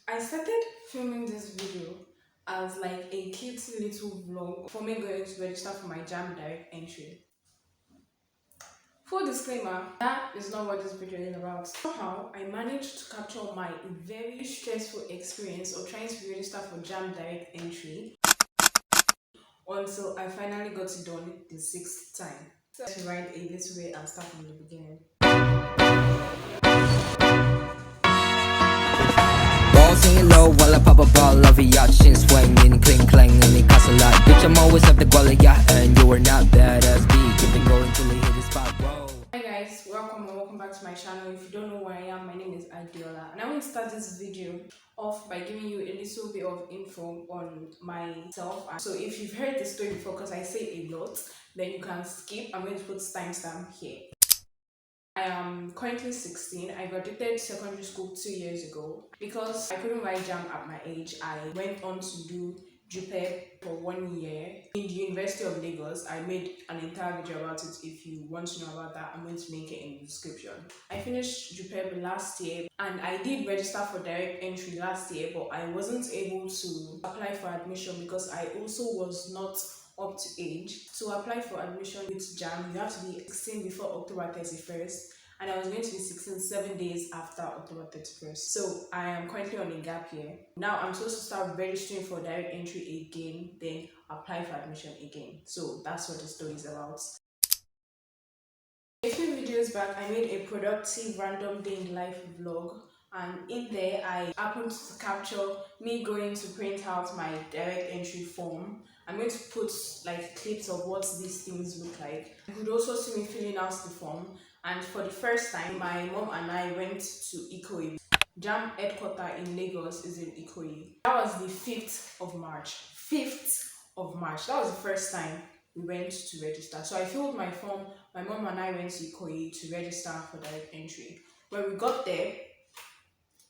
I started filming this video as like a cute little vlog for me going to register for my JAMB Direct Entry. Full disclaimer, that is not what this video is about. Somehow, I managed to capture my very stressful experience of trying to register for JAMB Direct Entry until I finally got it done the sixth time. So let's rewind a little bit and start from the beginning. Singing low while I pop a ball of a yacht. Shin swinging, cling clang, and it costs a lot. Bitch, I'm always up the quality, and you are not badass beat. Keep it going till we hit the spot. Whoa. Hi guys, welcome back to my channel. If you don't know where I am, my name is Adeola, and I want to start this video off by giving you a little bit of info on myself. So if you've heard the story before, because I say a lot, then you can skip. I'm going to put timestamp here. I am currently 16. I graduated secondary school 2 years ago. Because I couldn't write JAMB at my age, I went on to do JUPEB for 1 year in the University of Lagos. I made an entire video about it. If you want to know about that, I'm going to link it in the description. I finished JUPEB last year and I did register for direct entry last year, but I wasn't able to apply for admission because I also was not up to age. To apply for admission with JAMB, you have to be 16 before October 31st, and I was going to be 16 7 days after October 31st. So I am currently on a gap year. Now I'm supposed to start registering for direct entry again, then apply for admission again. So that's what the story is about. A few videos back, I made a productive random day in life vlog, and in there I happened to capture me going to print out my direct entry form. I'm going to put like clips of what these things look like. You could also see me filling out the form, and for the first time my mom and I went to Ikoyi. JAMB headquarter in Lagos is in Ikoyi. That was the 5th of March. 5th of March. That was the first time we went to register. So I filled my form. My mom and I went to Ikoyi to register for direct entry. When we got there,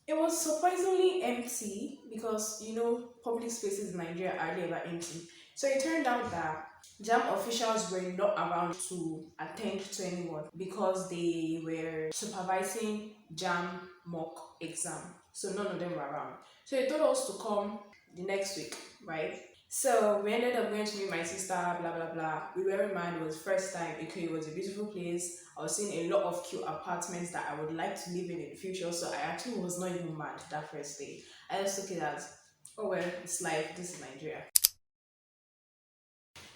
it was surprisingly empty because, you know, public spaces in Nigeria are never empty. So it turned out that JAMB officials were not around to attend to anyone because they were supervising JAMB mock exam. So none of them were around. So they told us to come the next week, right? So we ended up going to meet my sister, blah blah blah. We were in mind. It was first time. It was a beautiful place. I was seeing a lot of cute apartments that I would like to live in the future. So I actually was not even mad that first day. I just took it as, oh well, it's life. This is Nigeria.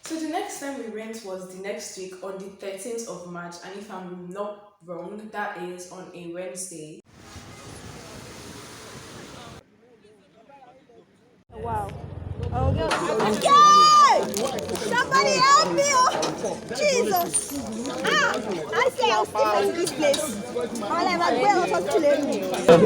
So the next time we went was the next week on the 13th of March, and if I'm not wrong, that is on a Wednesday. Wow. Okay! Somebody help me! Oh. Jesus! I say I'll stay in this place.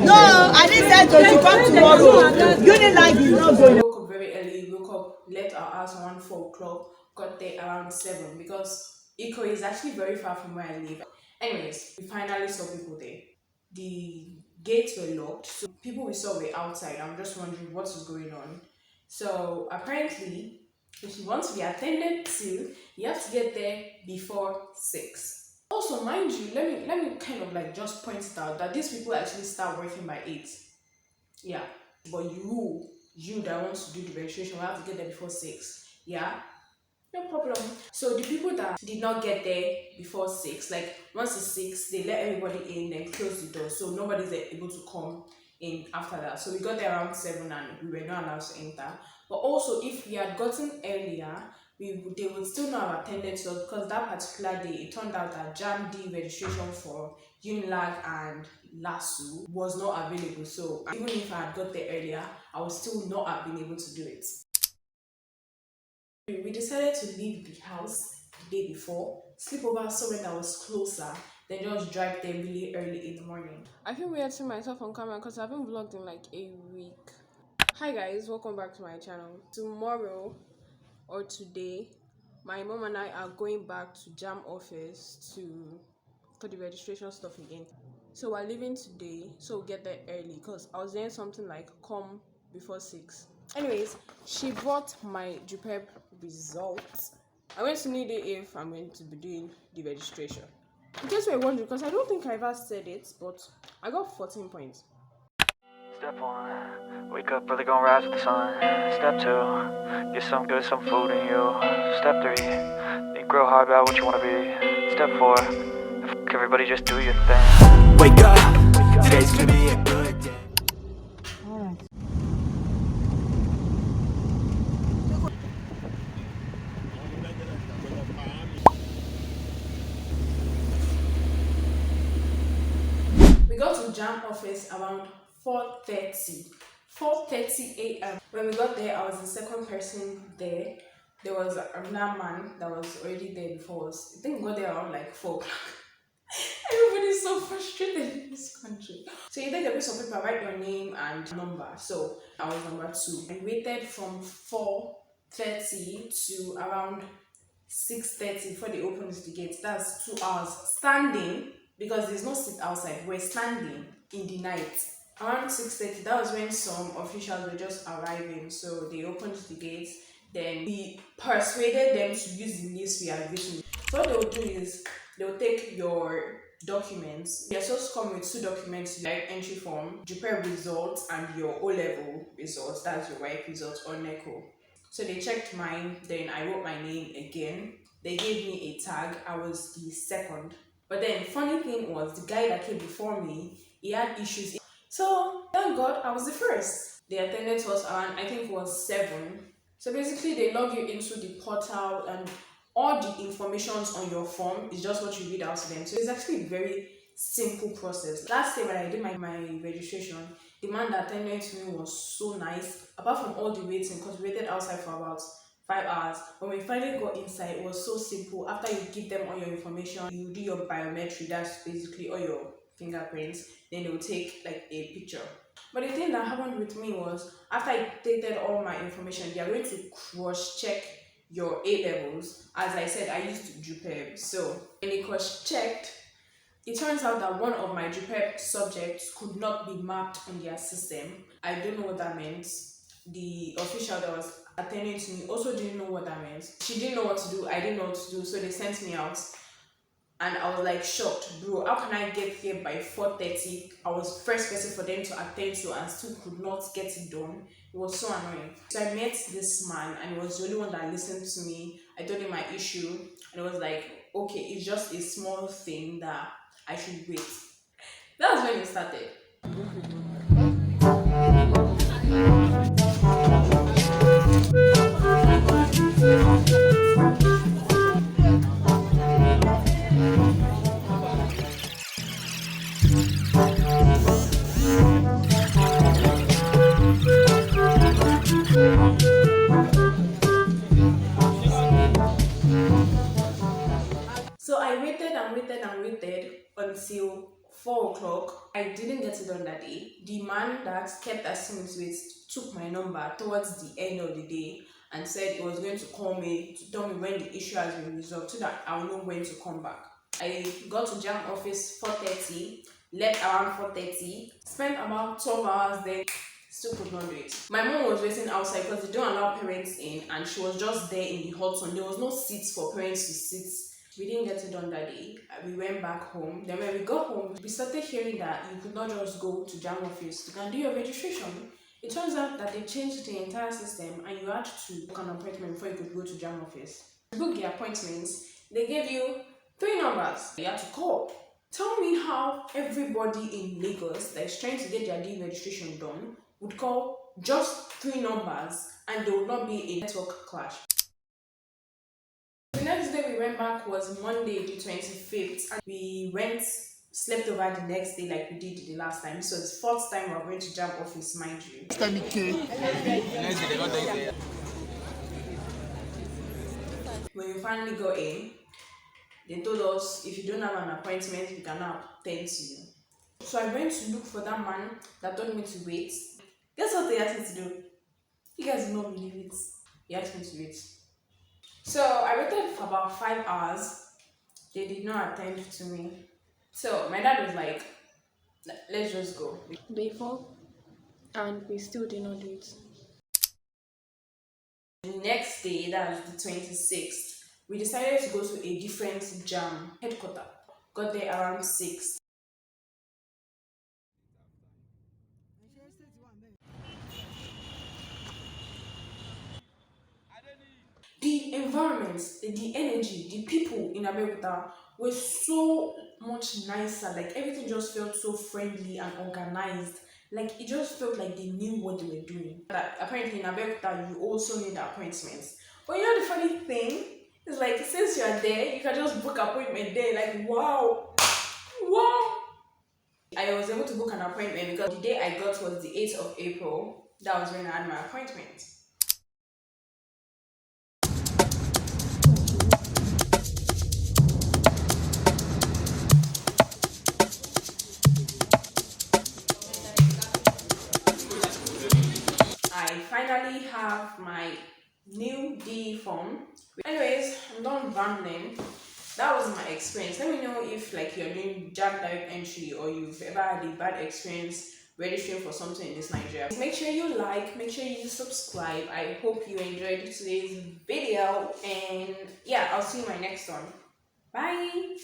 No, I didn't say to come tomorrow. You didn't like it, not going. We woke up very early, woke up, left our house around 4 o'clock, got there around 7 because Iko is actually very far from where I live. Anyways, we finally saw people there. The gates were locked, so people we saw were outside. I'm just wondering what is going on. So apparently, if you want to be attended to, you have to get there before 6. Also, mind you, let me kind of like just point it out that these people actually start working by 8. Yeah, but you that wants to do the registration will have to get there before 6. Yeah, no problem. So the people that did not get there before 6, like once it's 6, they let everybody in, then close the door, so nobody's able to come in after that. So we got there around 7 and we were not allowed to enter. But also, if we had gotten earlier, they would still not have attended to us because that particular day it turned out that JAMB registration for Unilag and LASU was not available. So even if I had got there earlier, I would still not have been able to do it. We decided to leave the house the day before, sleep over somewhere that was closer, then just drive there really early in the morning. I feel weird seeing myself on camera because I haven't vlogged in like a week. Hi guys, welcome back to my channel. Tomorrow or today, my mom and I are going back to JAMB office for the registration stuff again. So we're leaving today, so we'll get there early because I was doing something like come before 6. Anyways, she brought my JUPEB results. I'm going to need it if I'm going to be doing the registration. In case you're wondering, because I don't think I ever said it, but I got 14 points. Step 1, wake up early, gonna rise with the sun. Step 2, get some good, some food in you. Step 3, think real hard about what you wanna be. Step 4, everybody just do your thing. Wake up, today's gonna be a good day. We got to JAMB office around 4:30. 4:30 a.m. When we got there, I was the second person there. There was another man that was already there before us. I think we got there around like 4 o'clock. Everybody's so frustrated in this country. So you take a piece of paper, write your name and number. So I was number 2. I waited from 4:30 to around 6:30 before they opened the gates. That's 2 hours standing because there's no seat outside. We're standing in the night. Around 6:30, that was when some officials were just arriving. So they opened the gates. Then we persuaded them to use the list we had written. So what they will do is they will take your documents. You're supposed to come with 2 documents, like entry form, JPEG results, and your O-level results. That's your WAEC results or NECO. So they checked mine, then I wrote my name again. They gave me a tag. I was the second. But then funny thing was the guy that came before me, he had issues. So thank God I was the first. The attendance was around, I think it was 7. So basically they log you into the portal and all the informations on your form is just what you read out to them. So it's actually a very simple process. Last day when I did my registration, the man that attended to me was so nice. Apart from all the waiting, because we waited outside for about 5 hours. When we finally got inside, it was so simple. After you give them all your information, you do your biometry, that's basically all your fingerprints, then they will take like a picture. But the thing that happened with me was after I dated all my information, they are going to cross-check your A levels. As I said, I used JUPEB. So when they cross-checked, it turns out that one of my JUPEB subjects could not be mapped on their system. I don't know what that meant. The official that was attending to me also didn't know what that meant. She didn't know what to do, I didn't know what to do, so they sent me out. And I was like shocked, bro, how can I get here by 4:30? I was first person for them to attend to and still could not get it done. It was so annoying. So I met this man and he was the only one that listened to me. I told him my issue and it was like, okay, it's just a small thing that I should wait. That was when it started. So I waited and waited and waited until 4 o'clock. I didn't get it done that day. The man that kept asking me to wait took my number towards the end of the day and said he was going to call me to tell me when the issue has been resolved so that I will know when to come back. I got to JAMB office 4:30, left around 4:30, spent about 12 hours there. Still could not do it. My mom was waiting outside because they don't allow parents in and she was just there in the hot sun. There was no seats for parents to sit. We didn't get it done that day. We went back home. Then when we got home, we started hearing that you could not just go to JAMB office to do your registration. It turns out that they changed the entire system and you had to book an appointment before you could go to JAMB office. To book the appointments, they gave you 3 numbers you had to call. Tell me how everybody in Lagos that is trying to get their registration done would call just 3 numbers and there would not be a network clash. The next day we went back was Monday the 25th and we slept over the next day like we did the last time. So it's 4th time we're going to JAMB office, mind you. When we finally got in, they told us if you don't have an appointment, we cannot attend to you. So I went to look for that man that told me to wait. Guess what they asked me to do? You guys will not believe it. He asked me to wait. So I waited for about 5 hours. They did not attend to me. So my dad was like, let's just go. Day 4, and we still did not do it. The next day, that was the 26th, we decided to go to a different JAMB headquarters. Got there around 6. environment, the energy, the people in Abeokuta were so much nicer. Like everything just felt so friendly and organized. Like it just felt like they knew what they were doing. But apparently in Abeokuta you also need appointments. But you know the funny thing is like since you are there, you can just book appointment there. Like wow, wow. I was able to book an appointment because the day I got was the 8th of April. That was when I had my appointment. I finally have my new D form. Anyways, I'm done rambling. That was my experience. Let me know if like you're doing JAMB direct entry or you've ever had a bad experience registering for something in this Nigeria. Make sure you like, make sure you subscribe. I hope you enjoyed today's video, and yeah, I'll see you in my next one. Bye.